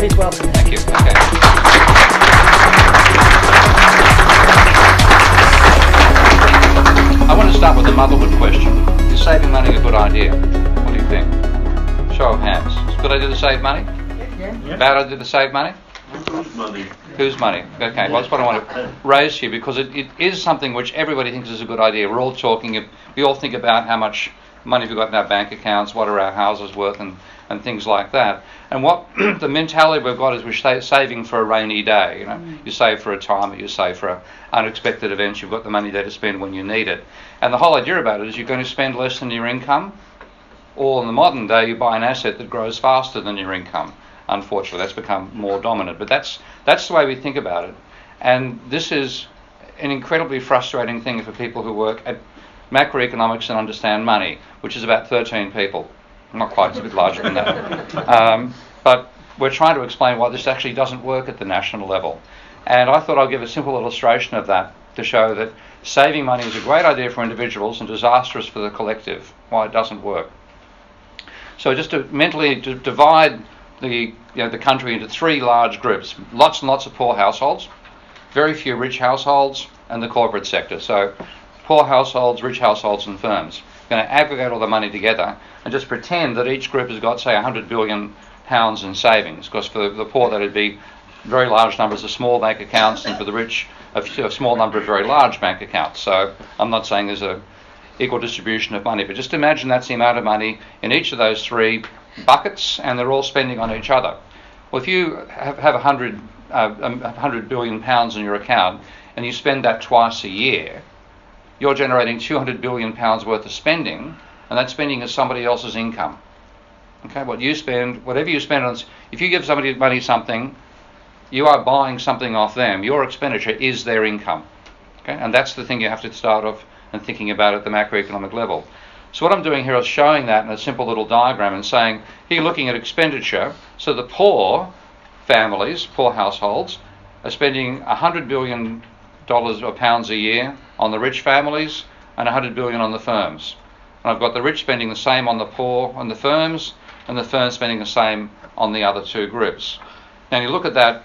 Please welcome him. Thank you. Okay. I want to start with the motherhood question. Is saving money a good idea? What do you think? Show of hands. It's a good idea to save money? Yeah. Bad idea to save money? Whose money? Whose money? Okay, well that's what I want to raise here, because it is something which everybody thinks is a good idea. We all think about how much money we've got in our bank accounts, what are our houses worth, and things like that. And what the mentality we've got is we're saving for a rainy day. You know, you save for retirement, you save for unexpected events. You've got the money there to spend when you need it. And the whole idea about it is you're going to spend less than your income, or in the modern day you buy an asset that grows faster than your income. Unfortunately, that's become more dominant. But that's the way we think about it. And this is an incredibly frustrating thing for people who work at macroeconomics and understand money, which is about 13 people. Not quite, it's a bit larger than that. But we're trying to explain why this actually doesn't work at the national level. And I thought I'd give a simple illustration of that to show that saving money is a great idea for individuals and disastrous for the collective, why it doesn't work. So just to mentally divide the country into three large groups: lots and lots of poor households, very few rich households, and the corporate sector. So poor households, rich households, and firms. We're going to aggregate all the money together and just pretend that each group has got, say, £100 billion in savings. Because for the poor, that would be very large numbers of small bank accounts, and for the rich, a small number of very large bank accounts. So I'm not saying there's a equal distribution of money, but just imagine that's the amount of money in each of those three buckets, and they're all spending on each other. Well, if you have £100 billion in your account and you spend that twice a year, you're generating £200 billion worth of spending, and that spending is somebody else's income. Okay, whatever you spend on, if you give somebody money something, you are buying something off them. Your expenditure is their income. Okay, and that's the thing you have to start off and thinking about at the macroeconomic level. So what I'm doing here is showing that in a simple little diagram and saying, here looking at expenditure, so the poor families, poor households, are spending $100 billion or pounds a year on the rich families and $100 billion on the firms. And I've got the rich spending the same on the poor and the firms, and the firms spending the same on the other two groups. Now you look at that,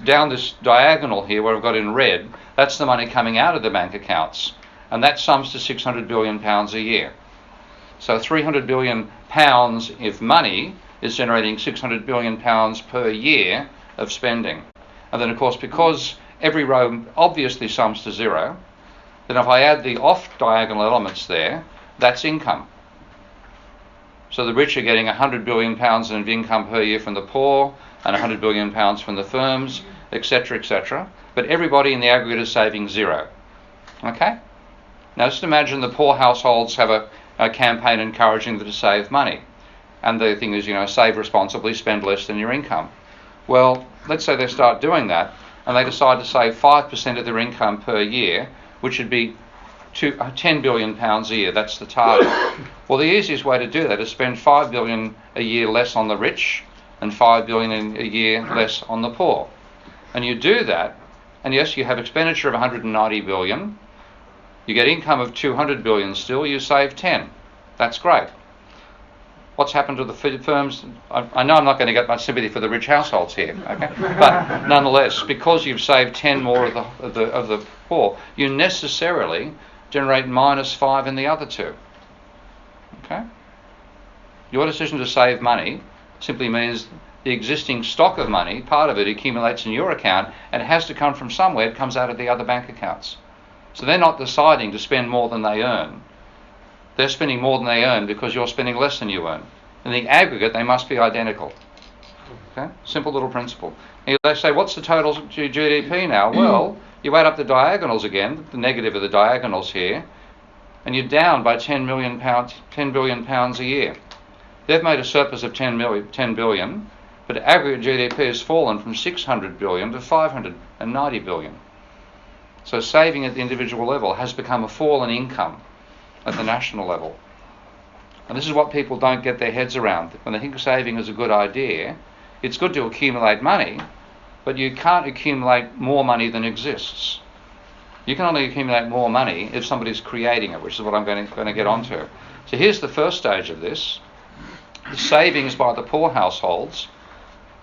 down this diagonal here where I've got in red, that's the money coming out of the bank accounts. And that sums to £600 billion a year. So £300 billion of money is generating £600 billion per year of spending. And then of course, because every row obviously sums to zero, then if I add the off-diagonal elements there, that's income. So the rich are getting £100 billion of income per year from the poor, and £100 billion from the firms, etc., etc. But everybody in the aggregate is saving zero. Okay? Now just imagine the poor households have a campaign encouraging them to save money. And the thing is, save responsibly, spend less than your income. Well, let's say they start doing that, and they decide to save 5% of their income per year, which would be £10 billion a year. That's the target. Well, the easiest way to do that is spend $5 billion a year less on the rich and $5 billion a year less on the poor. And you do that, and yes, you have expenditure of $190 billion. You get income of $200 billion still, you save 10. That's great. What's happened to the firms? I know I'm not going to get much sympathy for the rich households here, okay? But nonetheless, because you've saved 10 more of the poor, you necessarily generate -5 in the other two. Okay? Your decision to save money simply means the existing stock of money, part of it accumulates in your account, and it has to come from somewhere. It comes out of the other bank accounts. So they're not deciding to spend more than they earn. They're spending more than they earn because you're spending less than you earn. In the aggregate, they must be identical. Okay? Simple little principle. And they say, what's the total GDP now? Well, you add up the diagonals again, the negative of the diagonals here, and you're down by £10 billion a year. They've made a surplus of 10 billion, but aggregate GDP has fallen from 600 billion to 590 billion. So saving at the individual level has become a fall in income at the national level. And this is what people don't get their heads around. When they think saving is a good idea, it's good to accumulate money, but you can't accumulate more money than exists. You can only accumulate more money if somebody's creating it, which is what I'm going to get onto. So here's the first stage of this. The savings by the poor households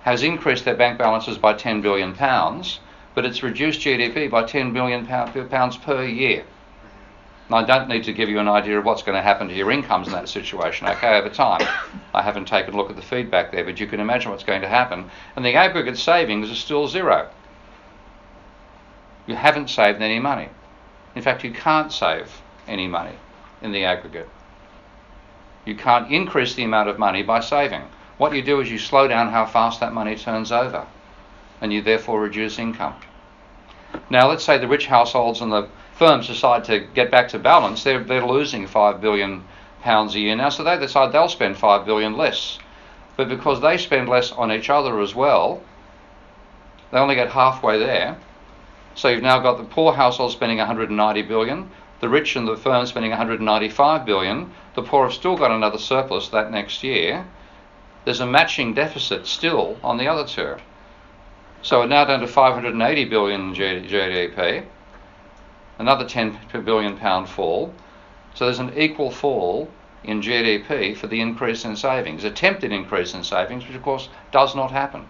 has increased their bank balances by £10 billion, but it's reduced GDP by £10 billion per year. And I don't need to give you an idea of what's going to happen to your incomes in that situation, okay, over time. I haven't taken a look at the feedback there, but you can imagine what's going to happen. And the aggregate savings are still zero. You haven't saved any money. In fact, you can't save any money in the aggregate. You can't increase the amount of money by saving. What you do is you slow down how fast that money turns over, and you therefore reduce income. Now, let's say the rich households and the firms decide to get back to balance. They're losing £5 billion a year now, so they decide they'll spend £5 billion less. But because they spend less on each other as well, they only get halfway there. So you've now got the poor household spending $190 billion, the rich and the firm spending $195 billion. The poor have still got another surplus that next year. There's a matching deficit still on the other two. So we're now down to $580 billion GDP, another £10 billion fall. So there's an equal fall in GDP for the increase in savings, attempted increase in savings, which of course does not happen.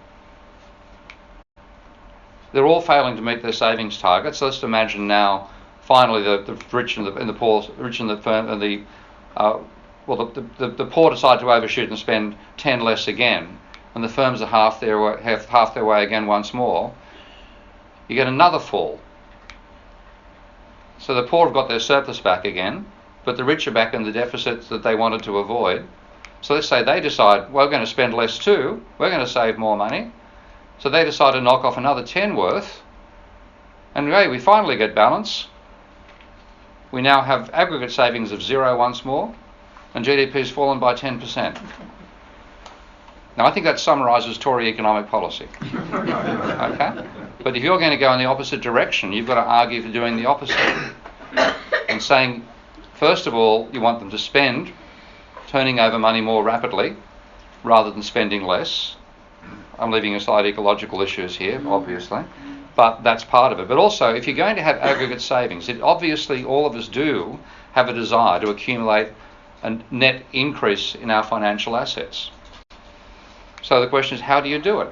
They're all failing to meet their savings targets. So let's imagine now, finally, the rich and the poor, rich and the firm, and the poor decide to overshoot and spend 10 less again, and the firms are half their way again once more. You get another fall. So the poor have got their surplus back again, but the rich are back in the deficits that they wanted to avoid. So let's say they decide, well, we're going to spend less too, we're going to save more money. So they decide to knock off another 10 worth, and hey, we finally get balance. We now have aggregate savings of zero once more, and GDP has fallen by 10%. Now, I think that summarises Tory economic policy. Okay? But if you're going to go in the opposite direction, you've got to argue for doing the opposite. And saying, first of all, you want them to spend, turning over money more rapidly, rather than spending less. I'm leaving aside ecological issues here, obviously, but that's part of it. But also, if you're going to have aggregate savings, it obviously all of us do have a desire to accumulate a net increase in our financial assets. So the question is, how do you do it?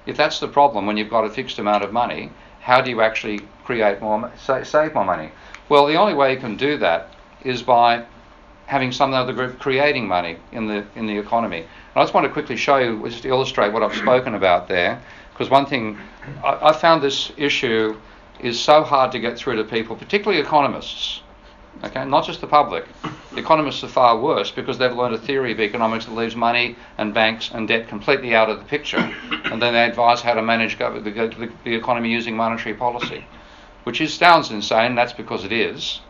If that's the problem, when you've got a fixed amount of money, how do you actually create more, save more money? Well, the only way you can do that is by having some other group creating money in the economy. And I just want to quickly show you, just to illustrate what I've spoken about there, because one thing, I found this issue is so hard to get through to people, particularly economists, okay, not just the public. The economists are far worse because they've learned a theory of economics that leaves money and banks and debt completely out of the picture, and then they advise how to manage the economy using monetary policy, which sounds insane. That's because it is.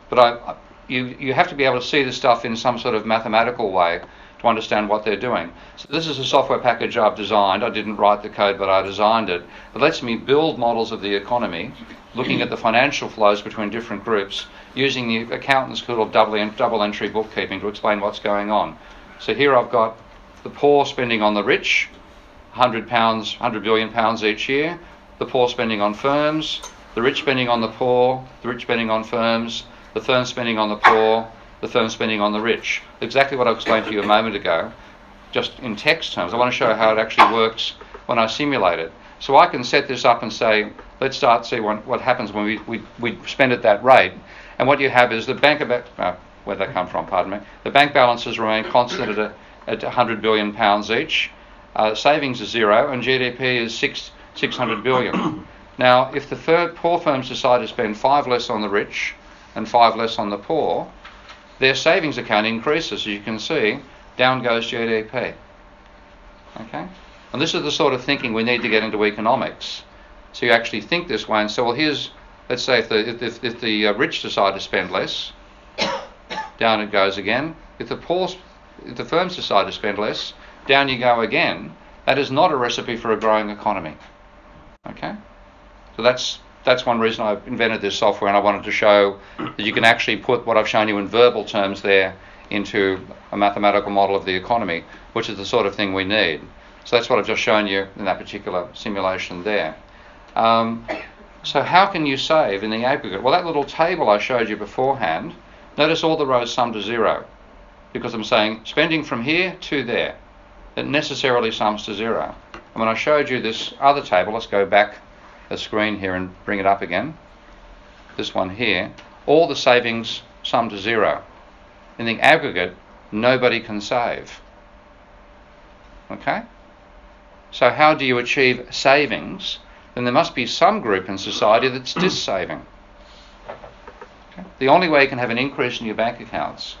But you have to be able to see this stuff in some sort of mathematical way to understand what they're doing. So this is a software package I've designed. I didn't write the code, but I designed it. It lets me build models of the economy, looking at the financial flows between different groups, using the accountant's tool of double entry bookkeeping to explain what's going on. So here I've got the poor spending on the rich, £100 billion each year, the poor spending on firms, the rich spending on the poor, the rich spending on firms, the firm spending on the poor, the firm spending on the rich. Exactly what I explained to you a moment ago, just in text terms. I want to show how it actually works when I simulate it. So I can set this up and say, let's start see what happens when we spend at that rate. And what you have is the bank where'd that come from, pardon me. The bank balances remain constant at £100 billion each. Savings is zero, and GDP is 600 billion. Now, if the poor firms decide to spend 5 less on the rich and 5 less on the poor, their savings account increases. As you can see, down goes GDP. Okay? And this is the sort of thinking we need to get into economics. So you actually think this way and say, well, let's say if the rich decide to spend less, down it goes again. If the firms decide to spend less, down you go again. That is not a recipe for a growing economy. Okay? So that's one reason I invented this software, and I wanted to show that you can actually put what I've shown you in verbal terms there into a mathematical model of the economy, which is the sort of thing we need. So that's what I've just shown you in that particular simulation there. So how can you save in the aggregate? Well, that little table I showed you beforehand, notice all the rows sum to zero, because I'm saying spending from here to there. It necessarily sums to zero. And when I showed you this other table, let's go back a screen here and bring it up again. This one here, all the savings sum to zero. In the aggregate, nobody can save. Okay? So how do you achieve savings? Then there must be some group in society that's dis-saving. Okay? The only way you can have an increase in your bank accounts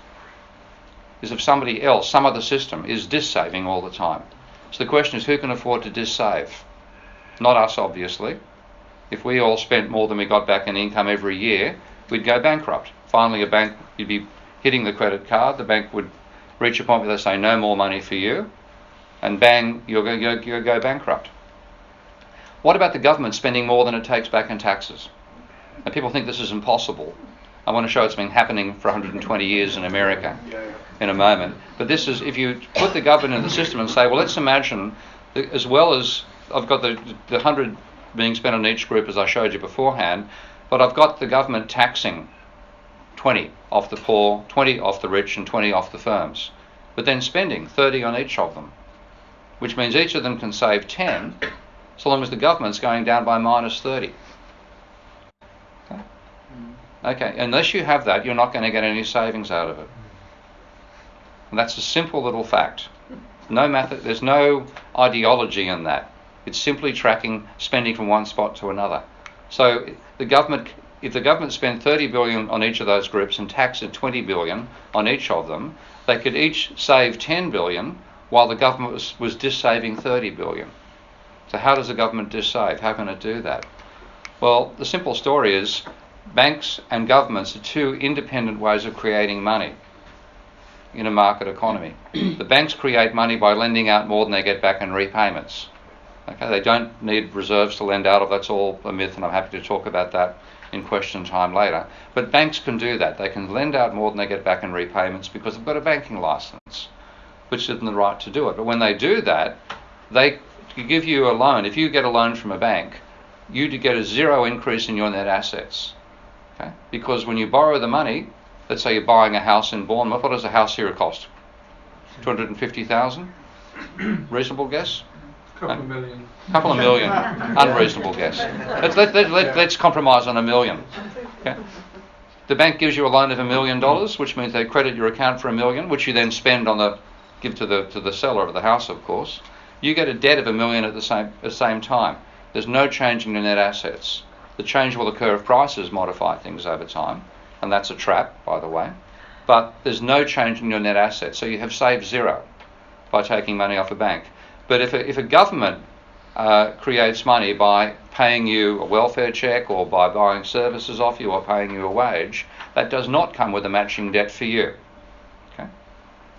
is if somebody else, some other system, is dis-saving all the time. So the question is, who can afford to dis-save? Not us, obviously. If we all spent more than we got back in income every year, we'd go bankrupt. Finally, a bank, you'd be hitting the credit card, the bank would reach a point where they say no more money for you, and bang, you'll go bankrupt. What about the government spending more than it takes back in taxes? And people think this is impossible. I want to show it's been happening for 120 years in America in a moment. But this is, if you put the government in the system and say, well, let's imagine, as well as I've got the 100 being spent on each group as I showed you beforehand, but I've got the government taxing 20 off the poor, 20 off the rich and 20 off the firms, but then spending 30 on each of them, which means each of them can save 10 so long as the government's going down by minus 30. Okay, unless you have that, you're not going to get any savings out of it. And that's a simple little fact. No method, there's no ideology in that. It's simply tracking spending from one spot to another. So if the government spent 30 billion on each of those groups and taxed at 20 billion on each of them, they could each save 10 billion while the government was dis-saving 30 billion. So how does the government dis-save? How can it do that? Well, the simple story is banks and governments are two independent ways of creating money in a market economy. The banks create money by lending out more than they get back in repayments. Okay, they don't need reserves to lend out of. That's all a myth, and I'm happy to talk about that in question time later. But banks can do that. They can lend out more than they get back in repayments because they've got a banking license, which gives them the right to do it. But when they do that, they give you a loan. If you get a loan from a bank, you get a zero increase in your net assets. Okay? Because when you borrow the money, let's say you're buying a house in Bournemouth, what does a house here cost? 250,000? Reasonable guess? Couple of million. Couple of million. Unreasonable guess. Let's compromise on $1 million. Okay? The bank gives you a loan of $1 million, which means they credit your account for $1 million, which you then spend on give to the seller of the house, of course. You get a debt of $1 million at the same time. There's no change in your net assets. The change will occur if prices modify things over time, and that's a trap, by the way. But there's no change in your net assets, so you have saved zero by taking money off a bank. But if a government creates money by paying you a welfare check or by buying services off you or paying you a wage, that does not come with a matching debt for you. Okay?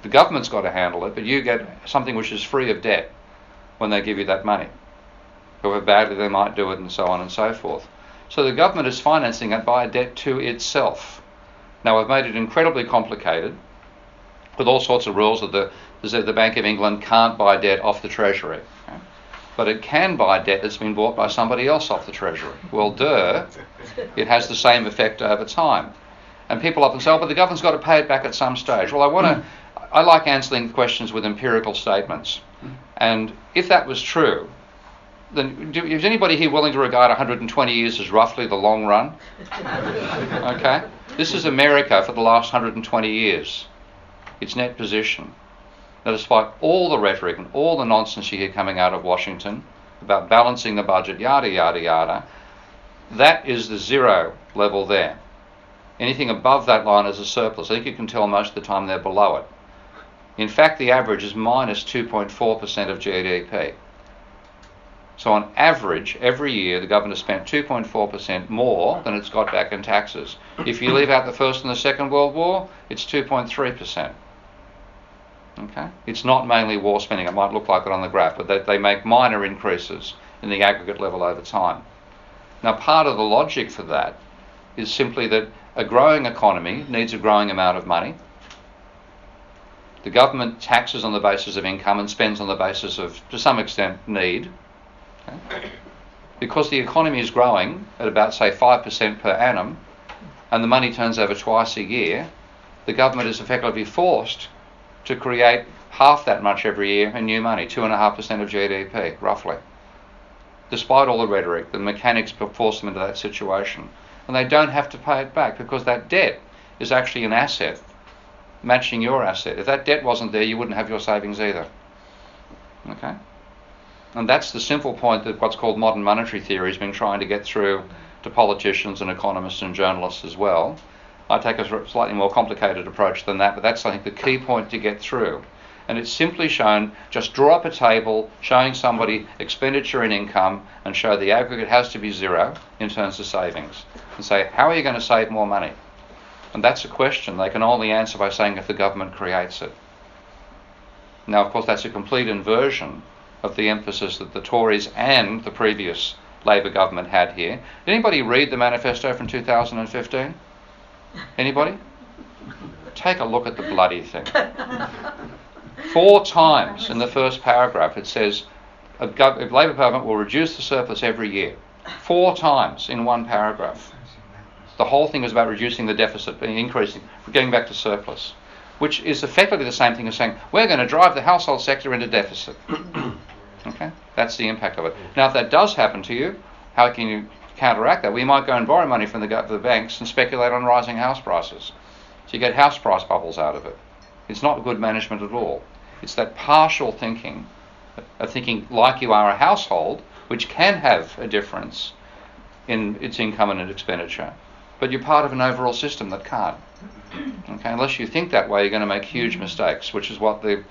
The government's got to handle it, but you get something which is free of debt when they give you that money. However badly they might do it and so on and so forth. So the government is financing it by a debt to itself. Now I've made it incredibly complicated with all sorts of rules that the Bank of England can't buy debt off the Treasury. Okay? But it can buy debt that's been bought by somebody else off the Treasury. Well, it has the same effect over time. And people often say, oh, but the government's got to pay it back at some stage. Well, I like answering questions with empirical statements. And if that was true, then is anybody here willing to regard 120 years as roughly the long run? Okay? This is America for the last 120 years. Its net position. Now, despite all the rhetoric and all the nonsense you hear coming out of Washington about balancing the budget, yada, yada, yada, that is the zero level there. Anything above that line is a surplus. I think you can tell most of the time they're below it. In fact, the average is minus 2.4% of GDP. So on average, every year, the government has spent 2.4% more than it's got back in taxes. If you leave out the First and the Second World War, it's 2.3%. Okay? It's not mainly war spending. It might look like it on the graph, but they make minor increases in the aggregate level over time. Now, part of the logic for that is simply that a growing economy needs a growing amount of money. The government taxes on the basis of income and spends on the basis of, to some extent, need. Okay? Because the economy is growing at about, say, 5% per annum, and the money turns over twice a year, the government is effectively forced to create half that much every year in new money, 2.5% of GDP, roughly. Despite all the rhetoric, the mechanics force them into that situation. And they don't have to pay it back because that debt is actually an asset matching your asset. If that debt wasn't there, you wouldn't have your savings either. Okay? And that's the simple point that what's called modern monetary theory has been trying to get through to politicians and economists and journalists as well. I take a slightly more complicated approach than that, but that's, I think, the key point to get through. And it's simply shown, just draw up a table showing somebody expenditure and income and show the aggregate has to be zero in terms of savings. And say, how are you going to save more money? And that's a question they can only answer by saying if the government creates it. Now, of course, that's a complete inversion of the emphasis that the Tories and the previous Labour government had here. Did anybody read the manifesto from 2015? Anybody? Take a look at the bloody thing. 4 times in the first paragraph it says a Labour government will reduce the surplus every year. 4 times in one paragraph. The whole thing is about reducing the deficit, increasing, getting back to surplus, which is effectively the same thing as saying we're going to drive the household sector into deficit. Okay, that's the impact of it. Now, if that does happen to you, how can you counteract that? We might go and borrow money from the banks and speculate on rising house prices. So you get house price bubbles out of it. It's not good management at all. It's that partial thinking, of thinking like you are a household, which can have a difference in its income and its expenditure, but you're part of an overall system that can't. Okay, unless you think that way, you're going to make huge mistakes, which is what the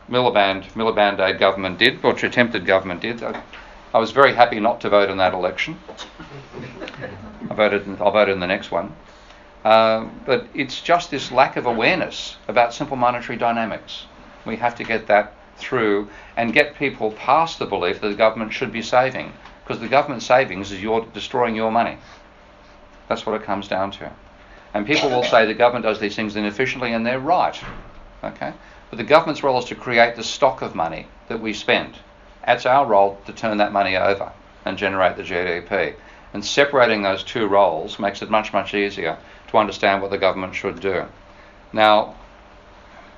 Miliband government did, or attempted government did. I was very happy not to vote in that election. I'll vote in the next one. But it's just this lack of awareness about simple monetary dynamics. We have to get that through and get people past the belief that the government should be saving, because the government savings is you're destroying your money. That's what it comes down to. And people will say the government does these things inefficiently, and they're right. Okay? But the government's role is to create the stock of money that we spend. It's our role to turn that money over and generate the GDP. And separating those two roles makes it much, much easier to understand what the government should do. Now,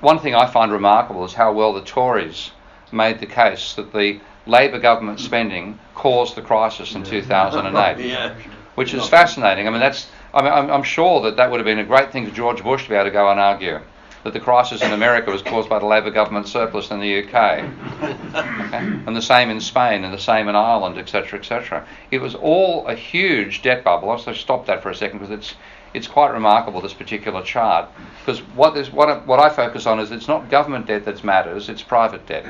one thing I find remarkable is how well the Tories made the case that the Labour government spending caused the crisis in 2008, which is fascinating. I mean, I'm sure that would have been a great thing for George Bush to be able to go and argue that the crisis in America was caused by the Labour government surplus in the UK, okay? And the same in Spain, and the same in Ireland, etc., etc. It was all a huge debt bubble. I'll also stop that for a second because it's quite remarkable, this particular chart, because what I focus on is it's not government debt that matters, it's private debt.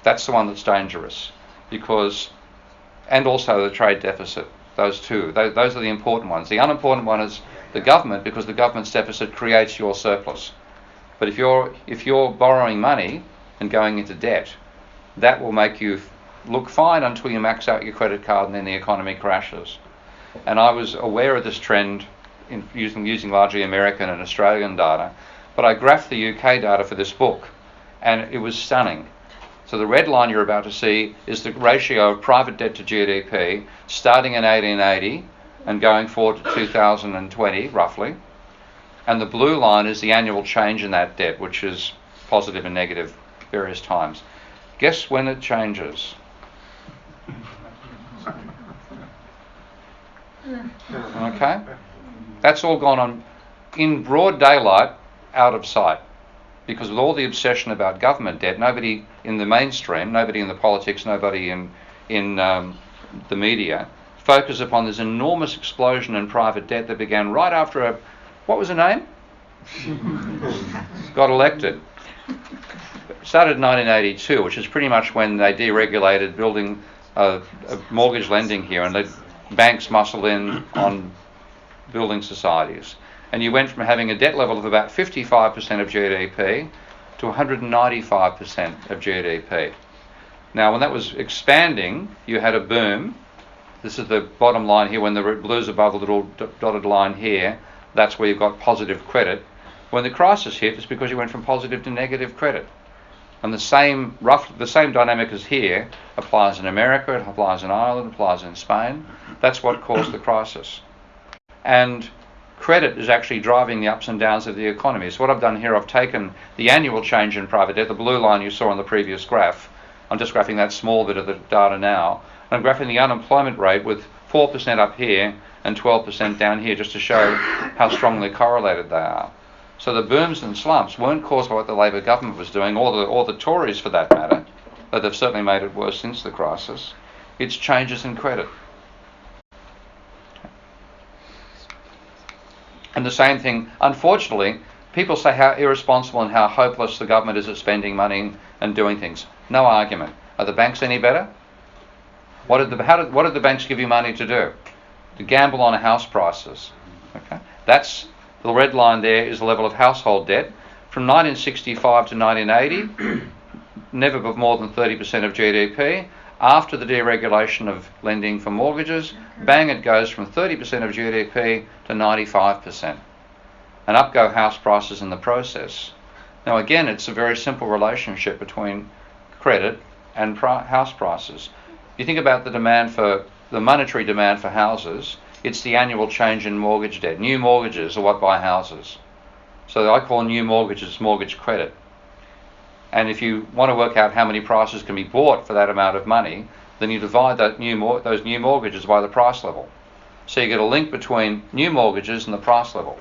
That's the one that's dangerous, and also the trade deficit. Those two, those are the important ones. The unimportant one is the government, because the government's deficit creates your surplus. But if you're borrowing money and going into debt, that will make you look fine until you max out your credit card and then the economy crashes. And I was aware of this trend in using largely American and Australian data, but I graphed the UK data for this book, and it was stunning. So the red line you're about to see is the ratio of private debt to GDP starting in 1880 and going forward to 2020 roughly. And the blue line is the annual change in that debt, which is positive and negative various times. Guess when it changes? Okay? That's all gone on in broad daylight, out of sight. Because with all the obsession about government debt, nobody in the mainstream, nobody in the politics, nobody in the media focus upon this enormous explosion in private debt that began right after what was her name? Got elected. Started in 1982, which is pretty much when they deregulated building mortgage lending here, and the banks muscled in on building societies. And you went from having a debt level of about 55% of GDP to 195% of GDP. Now, when that was expanding, you had a boom. This is the bottom line here. When the blue's above the little dotted line here, that's where you've got positive credit. When the crisis hit, it's because you went from positive to negative credit. And the same dynamic as here applies in America, it applies in Ireland, it applies in Spain. That's what caused the crisis. And credit is actually driving the ups and downs of the economy. So what I've done here, I've taken the annual change in private debt, the blue line you saw on the previous graph. I'm just graphing that small bit of the data now. And I'm graphing the unemployment rate with 4% up here and 12% down here, just to show how strongly correlated they are. So the booms and slumps weren't caused by what the Labor government was doing, or the Tories for that matter, but they've certainly made it worse since the crisis. It's changes in credit. And the same thing, unfortunately, people say how irresponsible and how hopeless the government is at spending money and doing things. No argument. Are the banks any better? What did the banks give you money to do? To gamble on house prices. Okay, that's the red line. There is the level of household debt from 1965 to 1980, never more than 30% of GDP. After the deregulation of lending for mortgages, bang, it goes from 30% of GDP to 95%. And up go house prices in the process. Now again, it's a very simple relationship between credit and house prices. You think about the monetary demand for houses, it's the annual change in mortgage debt. New mortgages are what buy houses. So I call new mortgages mortgage credit. And if you want to work out how many prices can be bought for that amount of money, then you divide those new mortgages by the price level. So you get a link between new mortgages and the price level.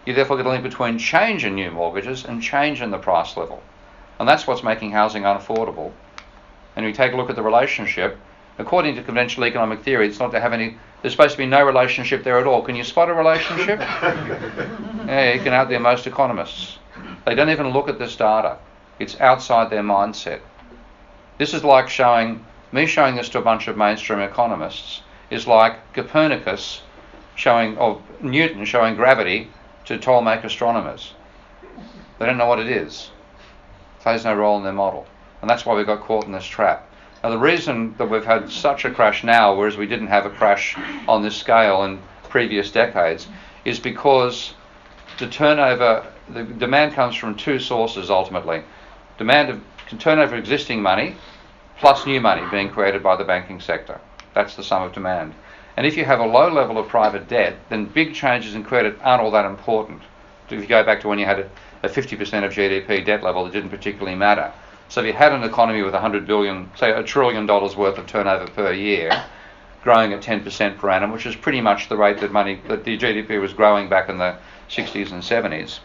You therefore get a link between change in new mortgages and change in the price level. And that's what's making housing unaffordable. And we take a look at the relationship. According to conventional economic theory, there's supposed to be no relationship there at all. Can you spot a relationship? Yeah, you can out there most economists. They don't even look at this data. It's outside their mindset. This is like me showing this to a bunch of mainstream economists is like Copernicus or Newton showing gravity to Ptolemaic astronomers. They don't know what it is. It plays no role in their model. And that's why we got caught in this trap. Now the reason that we've had such a crash now, whereas we didn't have a crash on this scale in previous decades, is because the demand comes from two sources ultimately. Turnover of existing money plus new money being created by the banking sector. That's the sum of demand. And if you have a low level of private debt, then big changes in credit aren't all that important. If you go back to when you had a 50% of GDP debt level, it didn't particularly matter. So if you had an economy with $100 billion, say $1 trillion worth of turnover per year, growing at 10% per annum, which is pretty much the rate that the GDP was growing back in the 60s and 70s,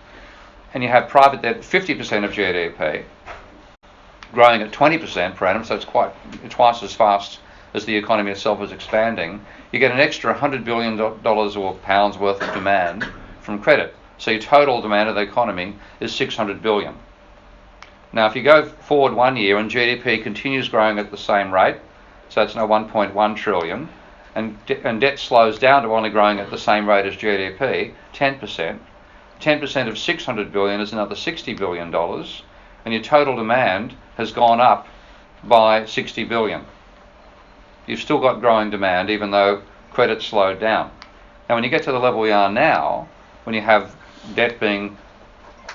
and you have private debt 50% of GDP, growing at 20% per annum, so it's twice as fast as the economy itself is expanding, you get an extra $100 billion or pounds worth of demand from credit. So your total demand of the economy is $600 billion. Now if you go forward 1 year and GDP continues growing at the same rate, so it's now 1.1 trillion, and debt slows down to only growing at the same rate as GDP, 10%. 10% of 600 billion is another $60 billion, and your total demand has gone up by $60 billion. You've still got growing demand even though credit slowed down. Now when you get to the level we are now, when you have debt being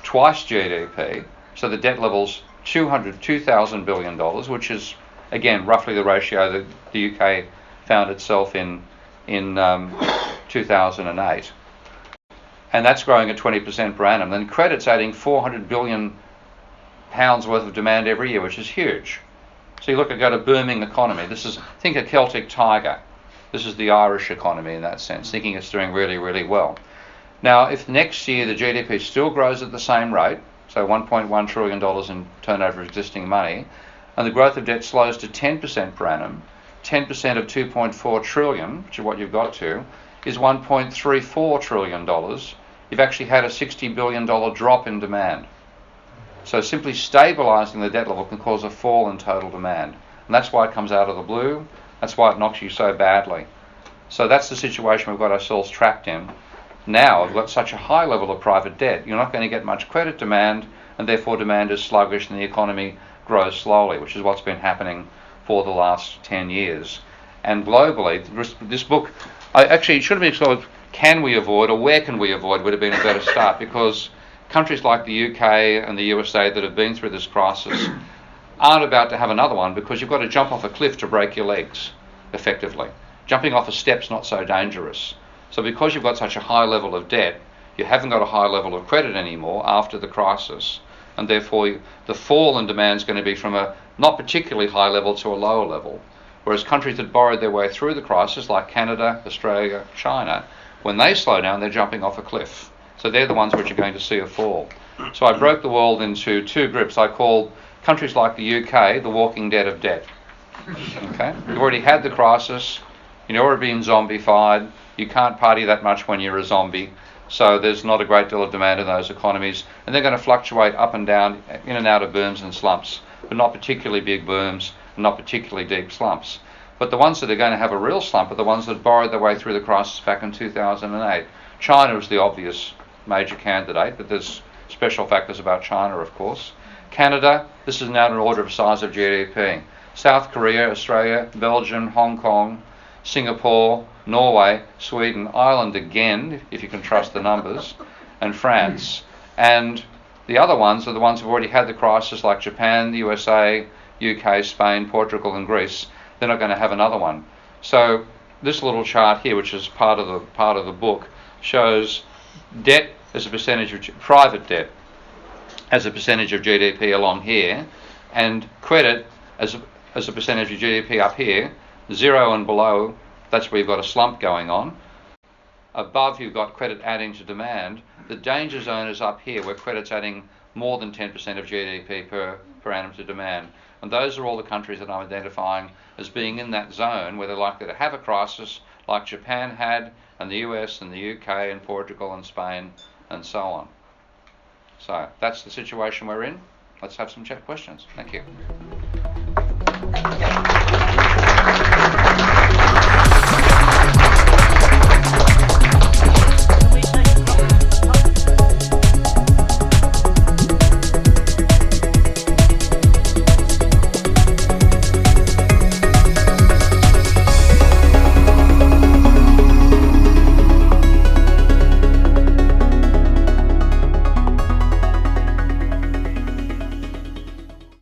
twice GDP, so the debt level's $2,000 billion, which is again roughly the ratio that the UK found itself in 2008. And that's growing at 20% per annum. Then credit's adding £400 billion worth of demand every year, which is huge. So you go to booming economy. Think a Celtic tiger. This is the Irish economy in that sense, thinking it's doing really, really well. Now, if next year the GDP still grows at the same rate, so $1.1 trillion in turnover of existing money, and the growth of debt slows to 10% per annum, 10% of 2.4 trillion, which is what you've got to, is $1.34 trillion. You've actually had a $60 billion drop in demand. So simply stabilising the debt level can cause a fall in total demand. And that's why it comes out of the blue. That's why it knocks you so badly. So that's the situation we've got ourselves trapped in. Now we've got such a high level of private debt, you're not going to get much credit demand, and therefore demand is sluggish and the economy grows slowly, which is what's been happening for the last 10 years. And globally, this book, it should have been called Can We Avoid, or Where Can We Avoid, would have been a better start, because countries like the UK and the USA that have been through this crisis aren't about to have another one, because you've got to jump off a cliff to break your legs, effectively. Jumping off a step's not so dangerous. So because you've got such a high level of debt, you haven't got a high level of credit anymore after the crisis, and therefore the fall in demand is going to be from a not particularly high level to a lower level. Whereas countries that borrowed their way through the crisis, like Canada, Australia, China, when they slow down, they're jumping off a cliff. So they're the ones which are going to see a fall. So I broke the world into two groups. I call countries like the UK the walking dead of debt. Okay? You've already had the crisis, you've already been zombified, you can't party that much when you're a zombie, so there's not a great deal of demand in those economies, and they're going to fluctuate up and down, in and out of booms and slumps, but not particularly big booms, and not particularly deep slumps. But the ones that are going to have a real slump are the ones that borrowed their way through the crisis back in 2008. China was the obvious major candidate, but there's special factors about China, of course. Canada, this is now an order of size of GDP. South Korea, Australia, Belgium, Hong Kong, Singapore, Norway, Sweden, Ireland again, if you can trust the numbers, and France. And the other ones are the ones who've already had the crisis, like Japan, the USA, UK, Spain, Portugal, and Greece. They're not going to have another one. So this little chart here, which is part of the book, shows debt as a percentage of private debt as a percentage of GDP along here, and credit as a percentage of GDP up here. Zero and below, that's where you've got a slump going on. Above, you've got credit adding to demand. The danger zone is up here, where credit's adding more than 10% of GDP per annum to demand. And those are all the countries that I'm identifying as being in that zone where they're likely to have a crisis, like Japan had, and the US and the UK and Portugal and Spain and so on. So that's the situation we're in. Let's have some chat questions. Thank you.